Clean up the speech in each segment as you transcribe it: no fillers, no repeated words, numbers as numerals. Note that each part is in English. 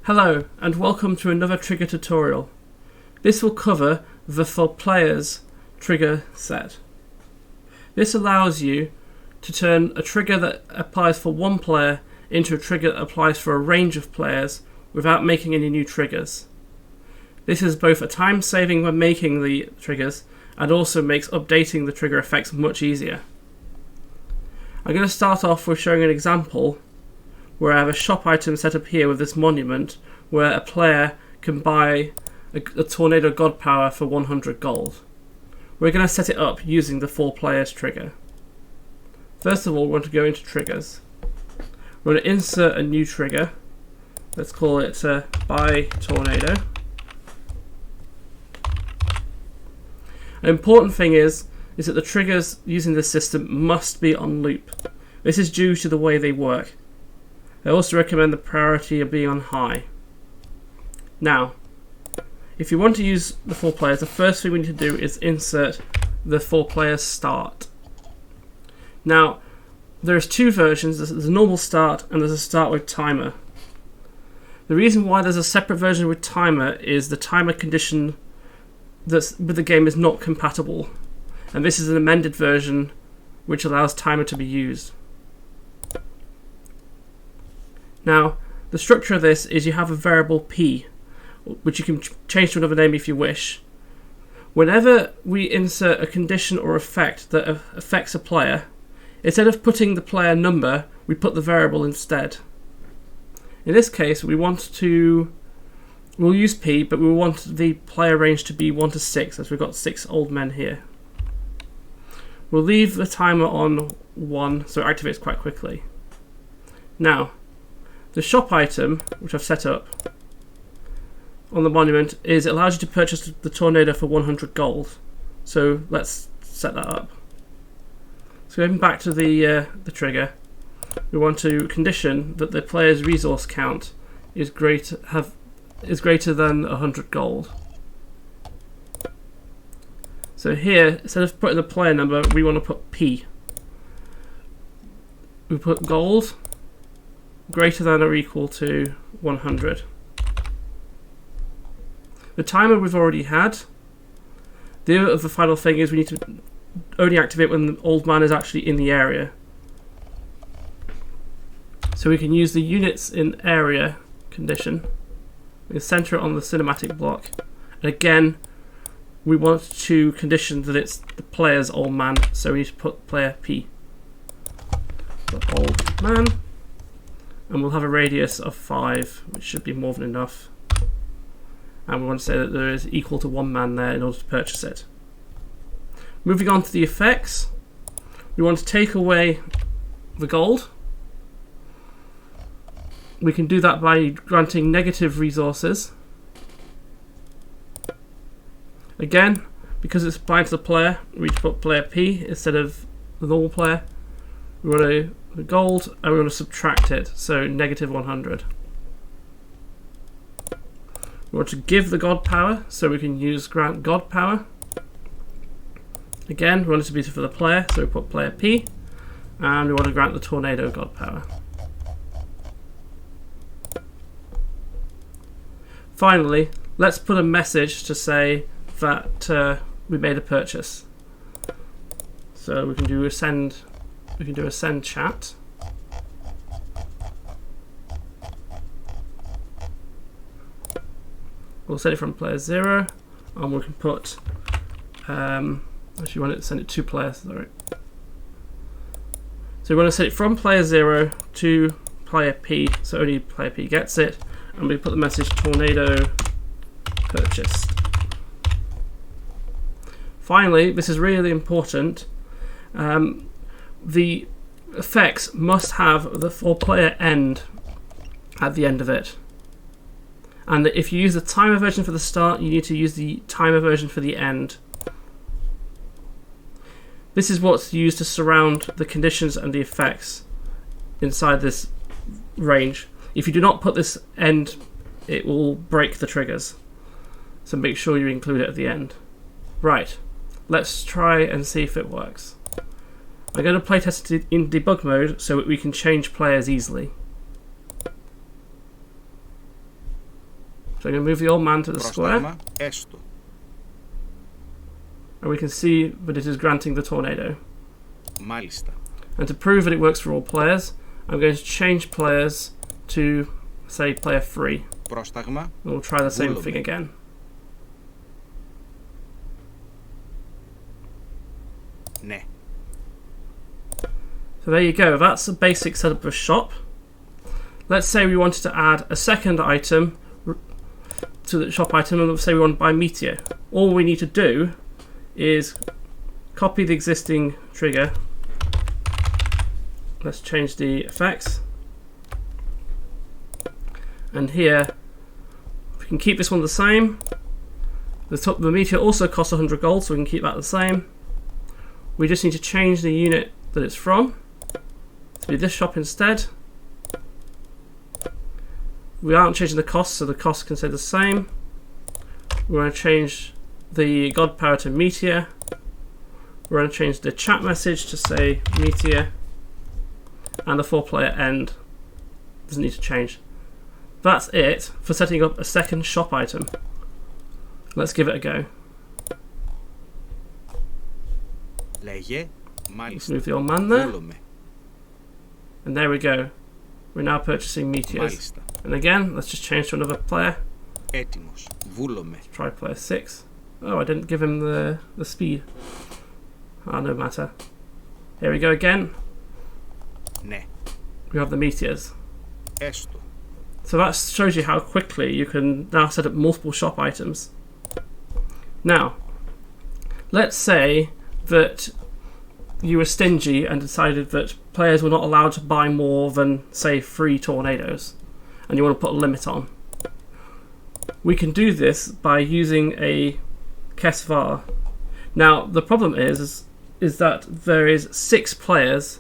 Hello and welcome to another trigger tutorial. This will cover the for players trigger set. This allows you to turn a trigger that applies for one player into a trigger that applies for a range of players without making any new triggers. This is both a time saving when making the triggers and also makes updating the trigger effects much easier. I'm going to start off with showing an example where I have a shop item set up here with this monument where a player can buy a Tornado God Power for 100 gold. We're going to set it up using the 4 players trigger. First of all, we want to go into triggers. We're going to insert a new trigger. Let's call it Buy Tornado. An important thing is that the triggers using this system must be on loop. This is due to the way they work. I also recommend the priority of being on high. Now, if you want to use the 4 players, the first thing we need to do is insert the 4 players start. Now, there's 2 versions. There's a normal start and there's a start with timer. The reason why there's a separate version with timer is the timer condition that's with the game is not compatible. And this is an amended version which allows timer to be used. Now, the structure of this is you have a variable P, which you can change to another name if you wish. Whenever we insert a condition or effect that affects a player, instead of putting the player number, we put the variable instead. In this case, we'll use P, but we want the player range to be 1 to 6, as we've got 6 old men here. We'll leave the timer on 1, so it activates quite quickly. Now, the shop item, which I've set up on the monument, it allows you to purchase the Tornado for 100 gold. So let's set that up. So going back to the trigger, we want to condition that the player's resource count is greater than 100 gold. So here, instead of putting the player number, we want to put P. We put gold greater than or equal to 100. The timer we've already had. The other final thing is we need to only activate when the old man is actually in the area. So we can use the units in area condition. We can center it on the cinematic block. And again, we want to condition that it's the player's old man, so we need to put player P. The old man. And we'll have a radius of 5, which should be more than enough. And we want to say that there is equal to 1 man there in order to purchase it. Moving on to the effects, we want to take away the gold. We can do that by granting negative resources. Again, because it's applied to the player, we need to put player P instead of the normal player. We want to the gold and we want to subtract it, so negative 100. We want to give the God Power, so we can use grant God Power. Again, we want it to be for the player, so we put player P, and we want to grant the Tornado God Power. Finally, let's put a message to say that we made a purchase. So we can do a send chat. We'll set it from player 0, and we can put actually want to send it to player, sorry. So we want to set it from player 0 to player P, so only player P gets it, and we put the message Tornado purchased. Finally, this is really important, the effects must have the 4 player end at the end of it. And if you use the timer version for the start, you need to use the timer version for the end. This is what's used to surround the conditions and the effects inside this range. If you do not put this end, it will break the triggers. So make sure you include it at the end. Right, let's try and see if it works. I'm going to playtest it in debug mode so that we can change players easily. So I'm going to move the old man to the square. Πρόσταγμα έστω. And we can see that it is granting the tornado. Μάλιστα. And to prove that it works for all players, I'm going to change players to, say, player 3. Πρόσταγμα. And we'll try the same Βούλομαι. thing again. Ναι. So there you go, that's a basic setup of a shop. Let's say we wanted to add a second item to the shop item, and let's say we want to buy Meteor. All we need to do is copy the existing trigger. Let's change the effects. And here, we can keep this one the same. The Meteor also costs 100 gold, so we can keep that the same. We just need to change the unit that it's from to be this shop instead. We aren't changing the cost, so the cost can stay the same. We're going to change the God Power to Meteor. We're going to change the chat message to say Meteor. And the 4-player end doesn't need to change. That's it for setting up a second shop item. Let's give it a go. Λέγε. Let's Μάλιστα. move the old man there. Βούλομαι. And there we go. We're now purchasing Meteors. Μάλιστα. And again, let's just change to another player. Έτοιμος. Βούλομαι. Try player 6. Oh, I didn't give him the speed. Ah, no matter. Here we go again. Ναι. We have the Meteors. Έστω. So that shows you how quickly you can now set up multiple shop items. Now, let's say that you were stingy and decided that players were not allowed to buy more than, say, 3 tornadoes, and you want to put a limit on. We can do this by using a Kesvar. Now, the problem is that there is 6 players,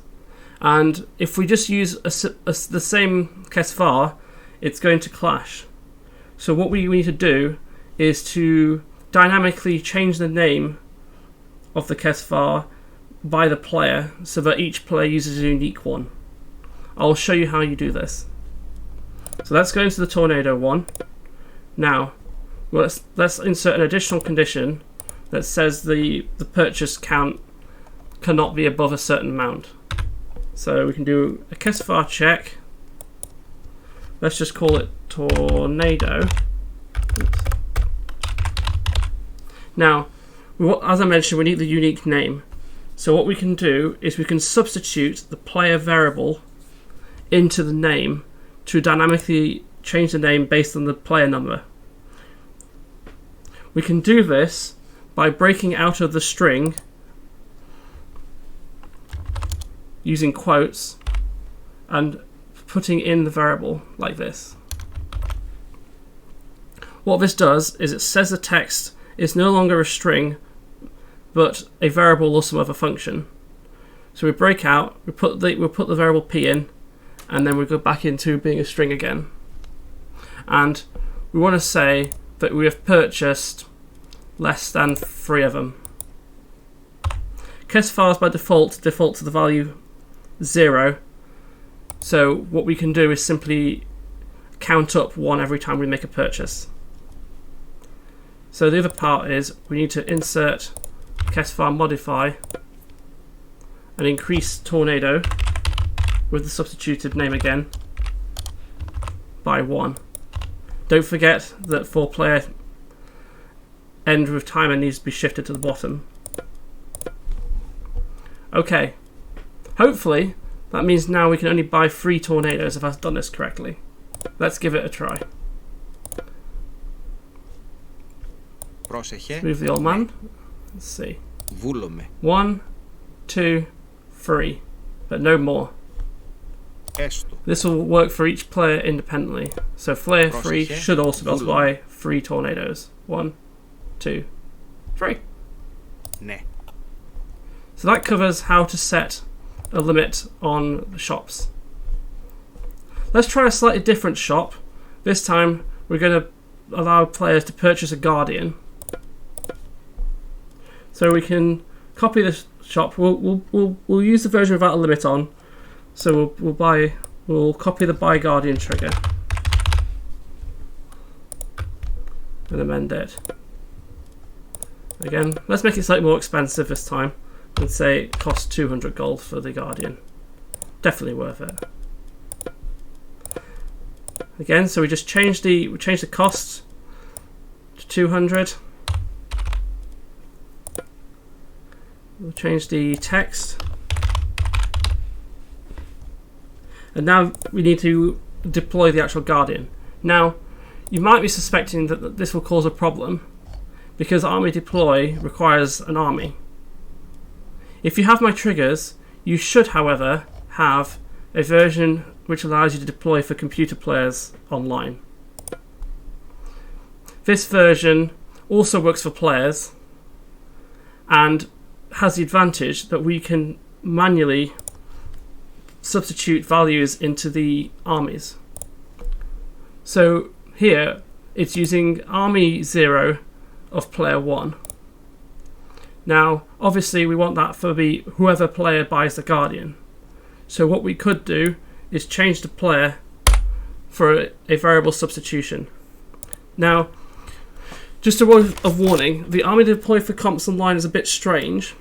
and if we just use the same Kesvar, it's going to clash. So what we need to do is to dynamically change the name of the Kesvar by the player so that each player uses a unique one. I'll show you how you do this. So let's go into the tornado one. Now, let's insert an additional condition that says the purchase count cannot be above a certain amount. So we can do a Kesvar check. Let's just call it tornado. Oops. Now, as I mentioned, we need the unique name. So what we can do is we can substitute the player variable into the name to dynamically change the name based on the player number. We can do this by breaking out of the string using quotes and putting in the variable like this. What this does is it says the text is no longer a string but a variable or some other function. So we break out, we put the variable p in, and then we go back into being a string again. And we want to say that we have purchased less than 3 of them. Kesvars by default to the value 0. So what we can do is simply count up 1 every time we make a purchase. So the other part is we need to insert Kesvar modify and increase tornado with the substituted name again by 1. Don't forget that 4-player end with timer needs to be shifted to the bottom. Okay, hopefully that means now we can only buy 3 tornadoes if I've done this correctly. Let's give it a try. Πρόσεχε. Move the old man. Let's see. Βούλομαι. 1, 2, 3, but no more. Έστω. This will work for each player independently. So player 3 Πρόσεχε. should also be able to Βούλομαι. buy 3 tornadoes. 1, 2, 3. Ναι. So that covers how to set a limit on the shops. Let's try a slightly different shop. This time we're going to allow players to purchase a Guardian. So we can copy this shop. We'll use the version without a limit on. So we'll copy the buy Guardian trigger. and amend it. Again, let's make it slightly more expensive this time and say it costs 200 gold for the Guardian. Definitely worth it. Again, so we changed the cost to 200. We'll change the text. And now we need to deploy the actual Guardian. Now, you might be suspecting that this will cause a problem because army deploy requires an army. If you have my triggers, you should, however, have a version which allows you to deploy for computer players online. This version also works for players and has the advantage that we can manually substitute values into the armies. So here it's using army 0 of player 1. Now obviously we want that for whoever player buys the Guardian. So what we could do is change the player for a variable substitution. Now, just a word of warning, the army deploy for comps online is a bit strange.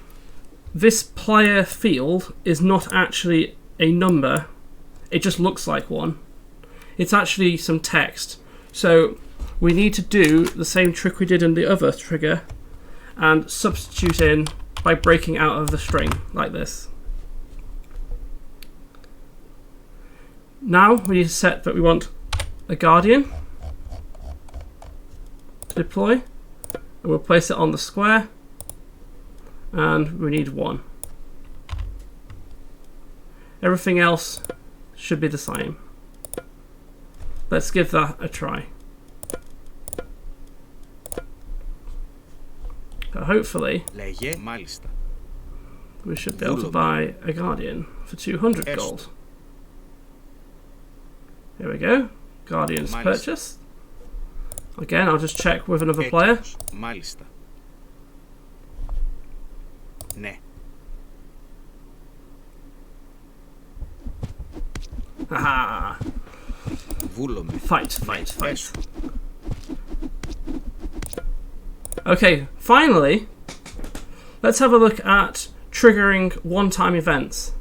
This player field is not actually a number, it just looks like one. It's actually some text. So we need to do the same trick we did in the other trigger and substitute in by breaking out of the string like this. Now we need to set that we want a Guardian to deploy, and we'll place it on the square, and we need 1. Everything else should be the same. Let's give that a try. So hopefully we should be able to buy a Guardian for 200 gold. Here we go. Guardian's purchased. Again, I'll just check with another player. Μάλιστα. Ναι. Haha. Βούλομαι. Fight. Okay, finally, let's have a look at triggering one-time events.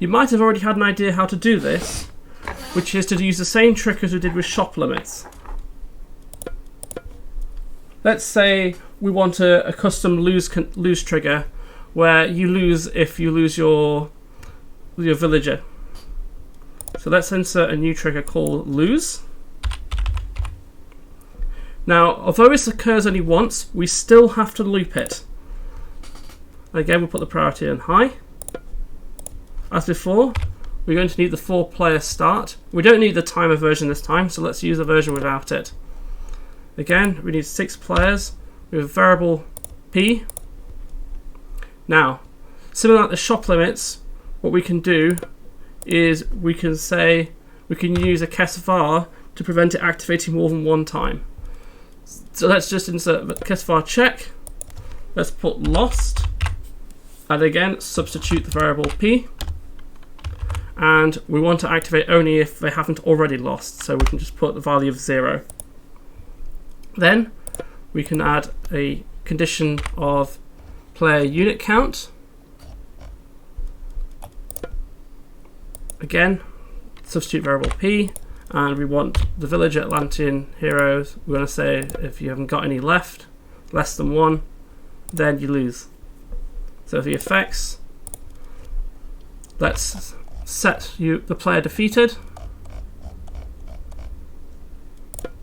You might have already had an idea how to do this, which is to use the same trick as we did with shop limits. Let's say we want a custom lose trigger where you lose if you lose your villager. So let's insert a new trigger called lose. Now, although this occurs only once, we still have to loop it. Again, we'll put the priority on high. As before, we're going to need the 4-player start. We don't need the timer version this time, so let's use the version without it. Again, we need 6 players with variable P. Now, similar to the shop limits, what we can do is we can use a Kesvar to prevent it activating more than one time. So let's just insert Kesvar check. Let's put lost, and again substitute the variable P. And we want to activate only if they haven't already lost, so we can just put the value of 0. Then we can add a condition of player unit count. Again, substitute variable P, and we want the villager Atlantean heroes. We're going to say if you haven't got any left, less than 1, then you lose. So for the effects, let's set the player defeated.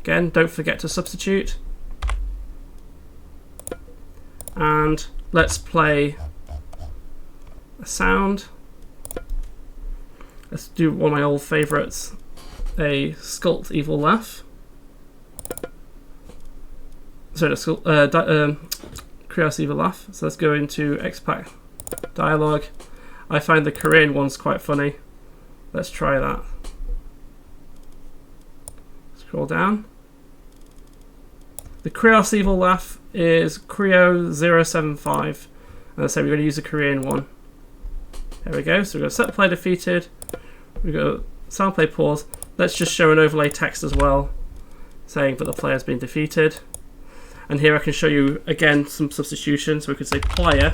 Again, don't forget to substitute. And let's play a sound. Let's do one of my old favourites, a Sculpt Evil Laugh. Sorry, Krios Evil Laugh. So let's go into XPack dialogue. I find the Korean ones quite funny. Let's try that. Scroll down. The Krios Evil Laugh is Creo075. And I say we're going to use the Korean one. There we go. So we're going to set play defeated. We've got sound play pause. Let's just show an overlay text as well. saying that the player's been defeated. And here I can show you again some substitutions. So we could say player,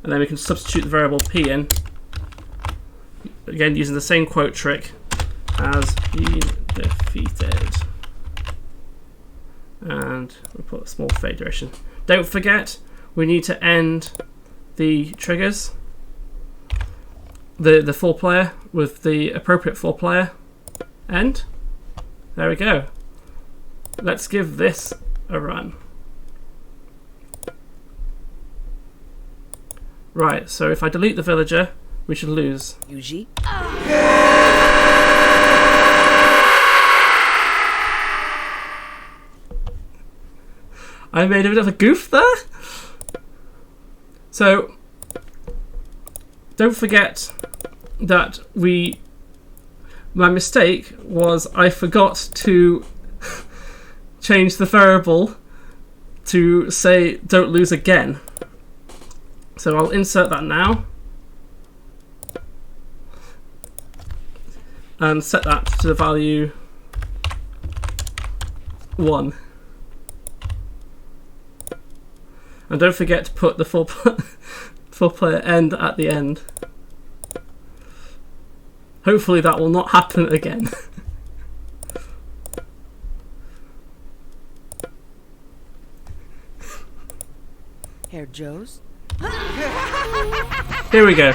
and then we can substitute the variable p in, again using the same quote trick, has been defeated. And we'll put a small fade duration. Don't forget, we need to end the triggers, the for player, with the appropriate for player end. There we go. Let's give this a run. Right, so if I delete the villager, we should lose. Yuji. I made a bit of a goof there. So don't forget that my mistake was I forgot to change the variable to say don't lose again. So I'll insert that now and set that to the value 1. And don't forget to put the full player end at the end. Hopefully that will not happen again. Herr Joe's. Here we go.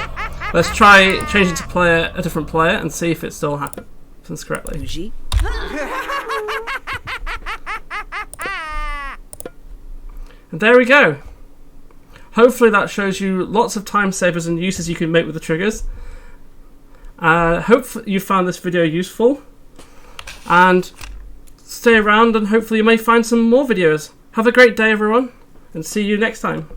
Let's try changing to a different player and see if it still happens correctly. Yuji. And there we go. Hopefully that shows you lots of time savers and uses you can make with the triggers. Hope you found this video useful, and stay around and hopefully you may find some more videos. Have a great day everyone, and see you next time.